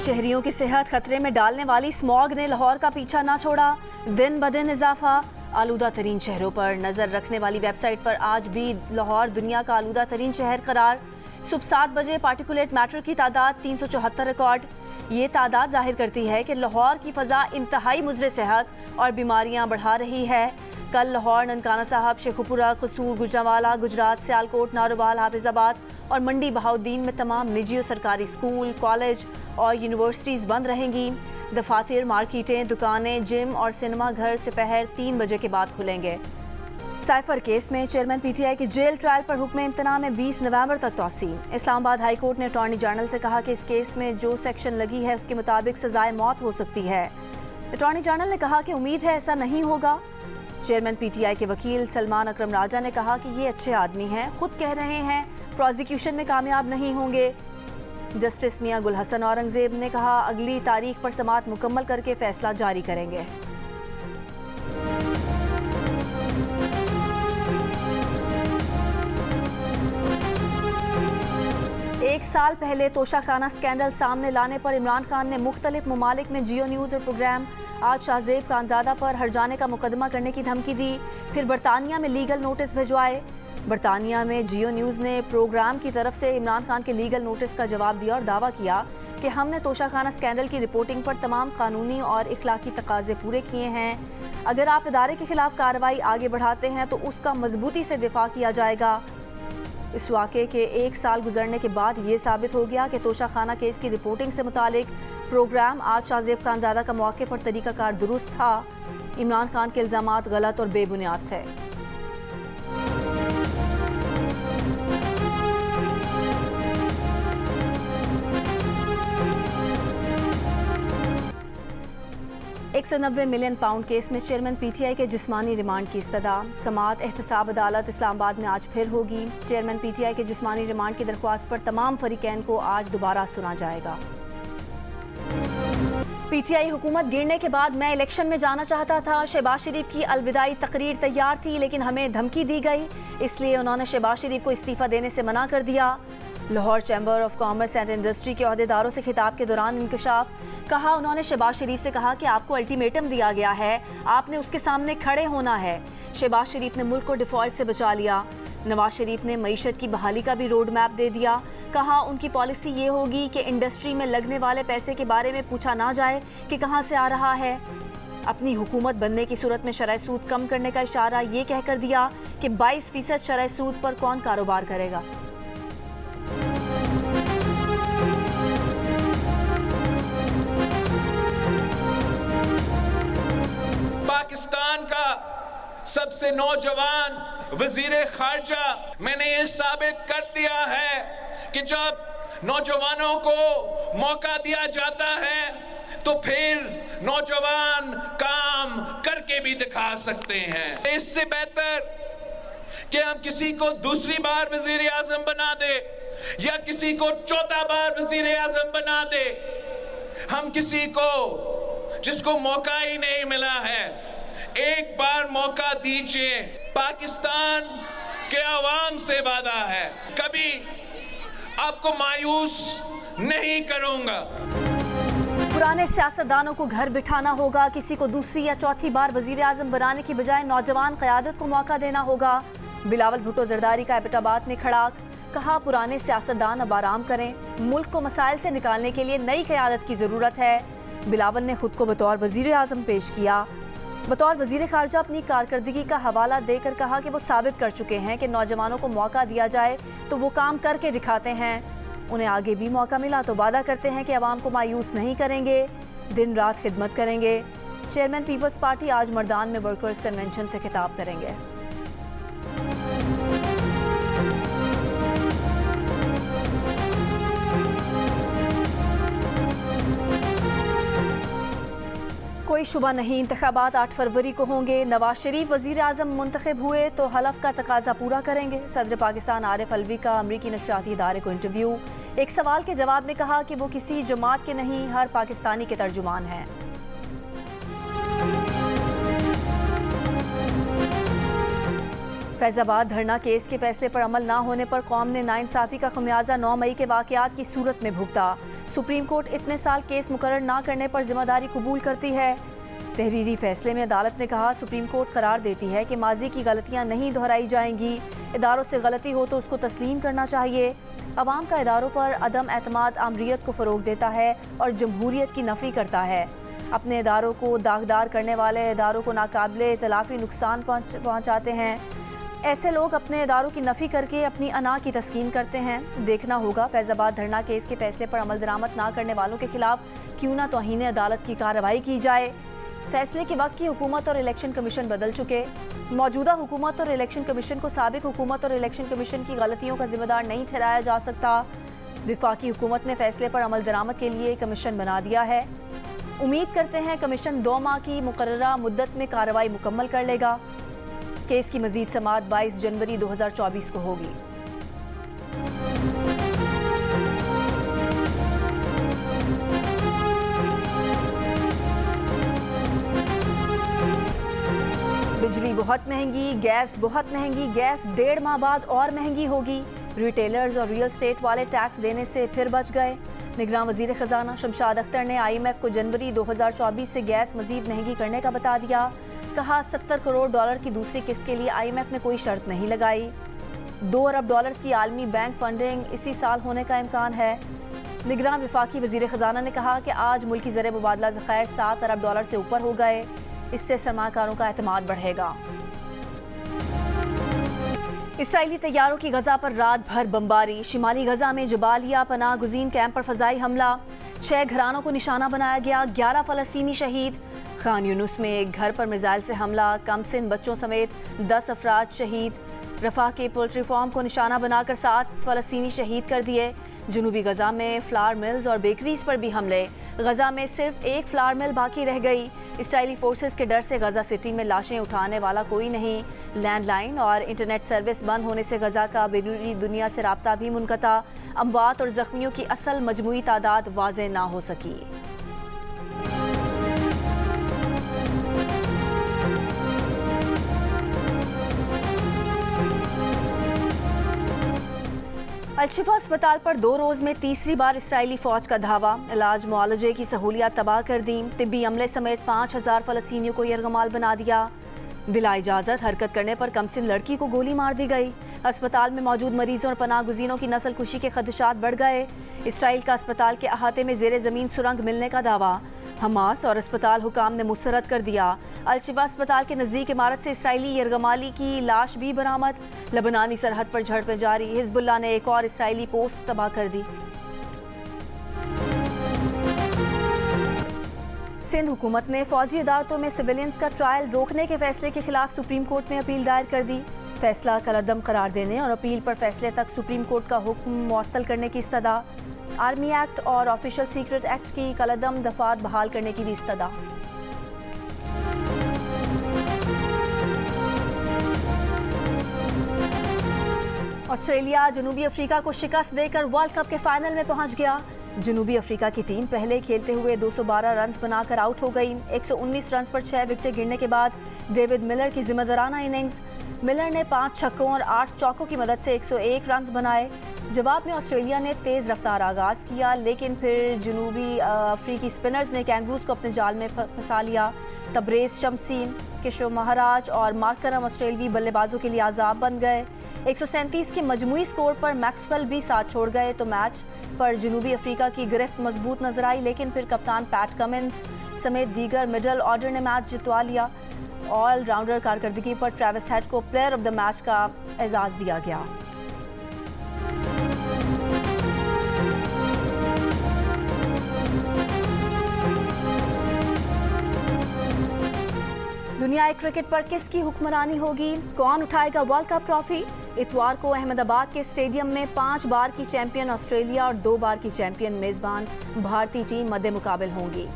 शहरियों की सेहत खतरे में डालने वाली स्मॉग ने लाहौर का पीछा ना छोड़ा। दिन ब दिन इजाफा। आलूदा तरीन शहरों पर नजर रखने वाली वेबसाइट पर आज भी लाहौर दुनिया का आलूदा तरीन शहर करार। सुबह 7 बजे पार्टिकुलेट मैटर की तादाद 374 रिकॉर्ड। ये तादाद जाहिर करती है कि लाहौर की फ़ज़ा इंतहाई मुज़र सेहत और बीमारियां बढ़ा रही है। कल लाहौर, ननकाना साहब, शेखुपुरा, कसूर, गुजरांवाला, गुजरात, सियालकोट, नारोवाल, हाफिजाबाद और मंडी बहाउद्दीन में तमाम निजी और सरकारी स्कूल, कॉलेज और यूनिवर्सिटीज़ बंद रहेंगी। दफातर, मार्केटें, दुकानें, जिम और सिनेमा घर दोपहर 3 बजे के बाद खुलेंगे। साइफर केस में चेयरमैन पीटीआई की जेल ट्रायल पर हुक्म इम्तना में 20 नवंबर तक तौसील। इस्लामाबाद हाई कोर्ट ने अटॉर्नी जनरल से कहा कि इस केस में जो सेक्शन लगी है उसके मुताबिक सजाए मौत हो सकती है। अटॉर्नी जनरल ने कहा कि उम्मीद है ऐसा नहीं होगा। चेयरमैन पीटीआई के वकील सलमान अकरम राजा ने कहा कि ये अच्छे आदमी हैं, खुद कह रहे हैं प्रोसिक्यूशन में कामयाब नहीं होंगे। जस्टिस मियां गुल हसन औरंगजेब ने कहा अगली तारीख पर समाअत मुकम्मल करके फैसला जारी करेंगे। एक साल पहले तोशाखाना स्कैंडल सामने लाने पर इमरान खान ने मुख्तलिफ ममालिक में जियो न्यूज़ और प्रोग्राम आज शाहजेब खानजादा पर हर्जाने का मुकदमा करने की धमकी दी। फिर बरतानिया में लीगल नोटिस भिजवाए। बरतानिया में जियो न्यूज़ ने प्रोग्राम की तरफ से इमरान खान के लीगल नोटिस का जवाब दिया और दावा किया कि हमने तोशाखाना स्कैंडल की रिपोर्टिंग पर तमाम कानूनी और इखलाकी तकाजे पूरे किए हैं। अगर आप इदारे के खिलाफ कार्रवाई आगे बढ़ाते हैं तो उसका मजबूती से दिफा किया जाएगा। इस वाक़े के 1 साल गुजरने के बाद ये साबित हो गया कि तोशाखाना केस की रिपोर्टिंग से मुतालिक प्रोग्राम आज शाहजेब खानजादा का मौक़िफ़ और तरीक़ाकार दुरुस्त था। इमरान खान के इल्ज़ामात गलत और बेबुनियाद थे। £190 मिलियन केस में चेयरमैन पीटीआई के जिस्मानी रिमांड की इस्तदा। समाअत एहतसाब अदालत इस्लामाबाद में आज फिर होगी। चेयरमैन पीटीआई के जिस्मानी रिमांड की दरख्वास्त पर तमाम फरीकैन को आज दोबारा सुना जाएगा। पीटीआई हुकूमत गिरने के बाद मैं इलेक्शन में जाना चाहता था। शहबाज शरीफ की अलविदाई तकरीर तैयार थी लेकिन हमें धमकी दी गई, इसलिए उन्होंने शहबाज शरीफ को इस्तीफ़ा देने से मना कर दिया। Lahore chamber of commerce and industry के अहदेदारों से खिताब के दौरान इंकशाफ। कहा उन्होंने शहबाज शरीफ से कहा कि आपको अल्टीमेटम दिया गया है, आपने उसके सामने खड़े होना है। शहबाज शरीफ ने मुल्क को डिफॉल्ट से बचा लिया। नवाज शरीफ ने मईशत की बहाली का भी रोड मैप दे दिया। कहा उनकी पॉलिसी ये होगी कि इंडस्ट्री में लगने वाले पैसे के बारे में पूछा ना जाए कि कहाँ से आ रहा है। अपनी हुकूमत बनने की सूरत में शरह सूद कम करने का इशारा ये कहकर दिया कि 22% शरह सूद पर कौन कारोबार करेगा। पाकिस्तान का सबसे नौजवान वजीर खारजा मैंने ये साबित कर दिया है कि जब नौजवानों को मौका दिया जाता है तो फिर नौजवान काम करके भी दिखा सकते हैं। इससे बेहतर कि हम किसी को दूसरी बार वजीर आजम बना दे या किसी को चौथा बार वजीर आजम बना दे, हम किसी को जिसको मौका ही नहीं मिला है एक बार मौका दीजिए। पाकिस्तान के अवाम से वादा है, कभी आपको मायूस नहीं करूंगा। पुराने सियासतदानों को घर बिठाना होगा, किसी को दूसरी या चौथी बार वजीर आजम बनाने की बजाय नौजवान क़यादत को मौका देना होगा। बिलावल भुट्टो जरदारी का एबटाबाद में खड़ाक। कहा पुराने सियासतदान अब आराम करें, मुल्क को मसाइल से निकालने के लिए नई क़यादत की ज़रूरत है। बिलावल ने खुद को बतौर वजीर आजम पेश किया। बतौर वजीर खारजा अपनी कारकर्दगी का हवाला देकर कहा कि वो साबित कर चुके हैं कि नौजवानों को मौका दिया जाए तो वो काम करके दिखाते हैं। उन्हें आगे भी मौका मिला तो वादा करते हैं कि अवाम को मायूस नहीं करेंगे, दिन रात खिदमत करेंगे। चेयरमैन पीपल्स पार्टी आज मर्दान में वर्कर्स कन्वेंशन से खिताब करेंगे। कोई शुबा नहीं, इंतखाबात 8 फरवरी को होंगे। नवाज शरीफ वजीर आजम मुंतखब हुए तो हलफ का तकाजा पूरा करेंगे। सदर पाकिस्तान आरिफ अलवी का अमरीकी नशरियाती इदारे को इंटरव्यू। एक सवाल के जवाब में कहा कि वो किसी जमात के नहीं, हर पाकिस्तानी के तर्जुमान हैं। फैजाबाद धरना केस के फैसले पर अमल न होने पर कौम ने नाइंसाफी का खमियाजा 9 मई के वाकयात की सूरत में भुगता। सुप्रीम कोर्ट इतने साल केस मुकर्रर ना करने पर जिम्मेदारी कबूल करती है। तहरीरी फैसले में अदालत ने कहा, सुप्रीम कोर्ट करार देती है कि माजी की गलतियां नहीं दोहराई जाएंगी। इदारों से गलती हो तो उसको तस्लीम करना चाहिए। अवाम का इदारों पर अदम एतमाद आमरीत को फ़रोग देता है और जमहूरियत की नफ़ी करता है। अपने इदारों को दागदार करने वाले इदारों को नाकाबिले तलाफ़ी नुकसान पहुँचाते हैं। ऐसे लोग अपने इदारों की नफ़ी करके अपनी अना की तस्कीन करते हैं। देखना होगा फैज़ाबाद धरना केस के फैसले पर अमल दरामद ना करने वालों के खिलाफ क्यों ना तौहीन अदालत की कार्रवाई की जाए। फैसले के वक्त की हुकूमत और इलेक्शन कमीशन बदल चुके। मौजूदा हुकूमत और इलेक्शन कमीशन को साबिक हुकूमत और इलेक्शन कमीशन की गलतियों का जिम्मेदार नहीं ठहराया जा सकता। विफाकी हुकूमत ने फैसले पर अमल दरामद के लिए कमीशन बना दिया है। उम्मीद करते हैं कमीशन 2 माह की मुकर्ररा मुद्दत में कार्रवाई मुकम्मल कर लेगा। केस की मजीद समाअत 22 जनवरी 2024 को होगी। बिजली बहुत महंगी, गैस बहुत महंगी, गैस 1.5 माह बाद और महंगी होगी। रिटेलर्स और रियल स्टेट वाले टैक्स देने से फिर बच गए। निगरान वजीर खजाना शमशाद अख्तर ने IMF को जनवरी 2024 से गैस मजीद महंगी करने का बता दिया। कहा, $70 करोड़ की दूसरी किस्त के लिए IMF ने कोई शर्त नहीं लगाई। $2 अरब की आलमी बैंक फंडिंग इसी साल होने का इम्कान है। निगरान वफाकी वजीर खजाना ने कहा कि आज मुल्की ज़र मुबादला ज़खायर $7 अरब से ऊपर हो गए। इससे सरमाकारों का एतमाद बढ़ेगा। इसराइली तैयारों की गजा पर रात भर बमबारी। शिमाली गजा में जबालिया पनाह गुज़ीन कैंप पर फ़ज़ाई हमला। 6 घरानों को निशाना बनाया गया। 11 फ़लस्तीनी शहीद। खान यूनुस में एक घर पर मिसाइल से हमला। कमसिन बच्चों समेत 10 अफराद शहीद। रफा के पोल्ट्री फार्म को निशाना बनाकर 7 फ़लस्तीनी शहीद कर दिए। जनूबी गजा में फ्लावर मिल्स और बेकरीज पर भी हमले। गजा में सिर्फ एक फ्लावर मिल बाकी रह गई। इसराइली फोर्सेस के डर से गजा सिटी में लाशें उठाने वाला कोई नहीं। लैंडलाइन और इंटरनेट सर्विस बंद होने से गजा का बैरूनी दुनिया से राब्ता भी मुनक़ता। अमवात और ज़ख्मियों की असल मजमूई तादाद वाज़े ना हो सकी। अलशिफा अस्पताल पर 2 रोज़ में तीसरी बार इसराइली फ़ौज का धावा। इलाज मुआलजे की सहूलियात तबाह कर दी। तिब्बी अमले समेत 5000 फ़लस्तीनियों को यरगमाल बना दिया। बिला इजाज़त हरकत करने पर कमसिन लड़की को गोली मार दी गई। अस्पताल में मौजूद मरीजों और पनाह गुज़ीनों की नस्ल कुशी के खदशात बढ़ गए। इसराइल का अस्पताल के अहाते में ज़ेरे ज़मीन सुरंग मिलने का दावा। हमास और अस्पताल हुकाम ने मुस्तरद कर दिया। अलशिफा अस्पताल के नज़दीक इमारत से इसराइली यरगमाली की लाश भी बरामद। लबनानी सरहद पर झड़पें जारी। हिजबुल्लाह ने एक और इसराइली पोस्ट तबाह कर दी। सिंध हुकूमत ने फौजी अदालतों में सिविलियंस का ट्रायल रोकने के फैसले के खिलाफ सुप्रीम कोर्ट में अपील दायर कर दी। फैसला कलअदम करार देने और अपील पर फैसले तक सुप्रीम कोर्ट का हुक्म मुअत्तल करने की इस्तदा। आर्मी एक्ट और ऑफिशियल सीक्रेट एक्ट की कलअदम दफात बहाल करने की भी इस्तदा। ऑस्ट्रेलिया जनूबी अफ्रीका को शिकस्त देकर वर्ल्ड कप के फाइनल में पहुंच गया। जनूबी अफ्रीका की टीम पहले खेलते हुए 212 रन बनाकर आउट हो गई। 119 रन पर 6 विकेटें गिरने के बाद डेविड मिलर की जिम्मेदाराना इनिंग्स। मिलर ने 5 छक्कों और 8 चौकों की मदद से 101 रन बनाए। जवाब में ऑस्ट्रेलिया ने तेज़ रफ्तार आगाज़ किया, लेकिन फिर जनूबी अफ्रीकी स्पिनर्स ने कैंगरूज को अपने जाल में फंसा लिया। तबरेज़ शमसी, किशोर महाराज और मार्करम ऑस्ट्रेलियाई बल्लेबाजों के लिए आज़ाब बन गए। 137 के मजमूई स्कोर पर मैक्सवेल भी साथ छोड़ गए तो मैच पर जनूबी अफ्रीका की गिरफ्त मजबूत नजर आई, लेकिन फिर कप्तान पैट कमिंस समेत दीगर मिडल ऑर्डर ने मैच जितवा लिया। ऑल राउंडर कारकर्दगी पर ट्रेविस हेड को प्लेयर ऑफ द मैच का एजाज़ दिया गया। दुनियाई क्रिकेट पर किसकी हुक्मरानी होगी? कौन उठाएगा वर्ल्ड कप ट्रॉफी? इतवार को अहमदाबाद के स्टेडियम में 5 बार की चैंपियन ऑस्ट्रेलिया और 2 बार की चैंपियन मेजबान भारतीय टीम मद्दे मुकाबिल होंगी।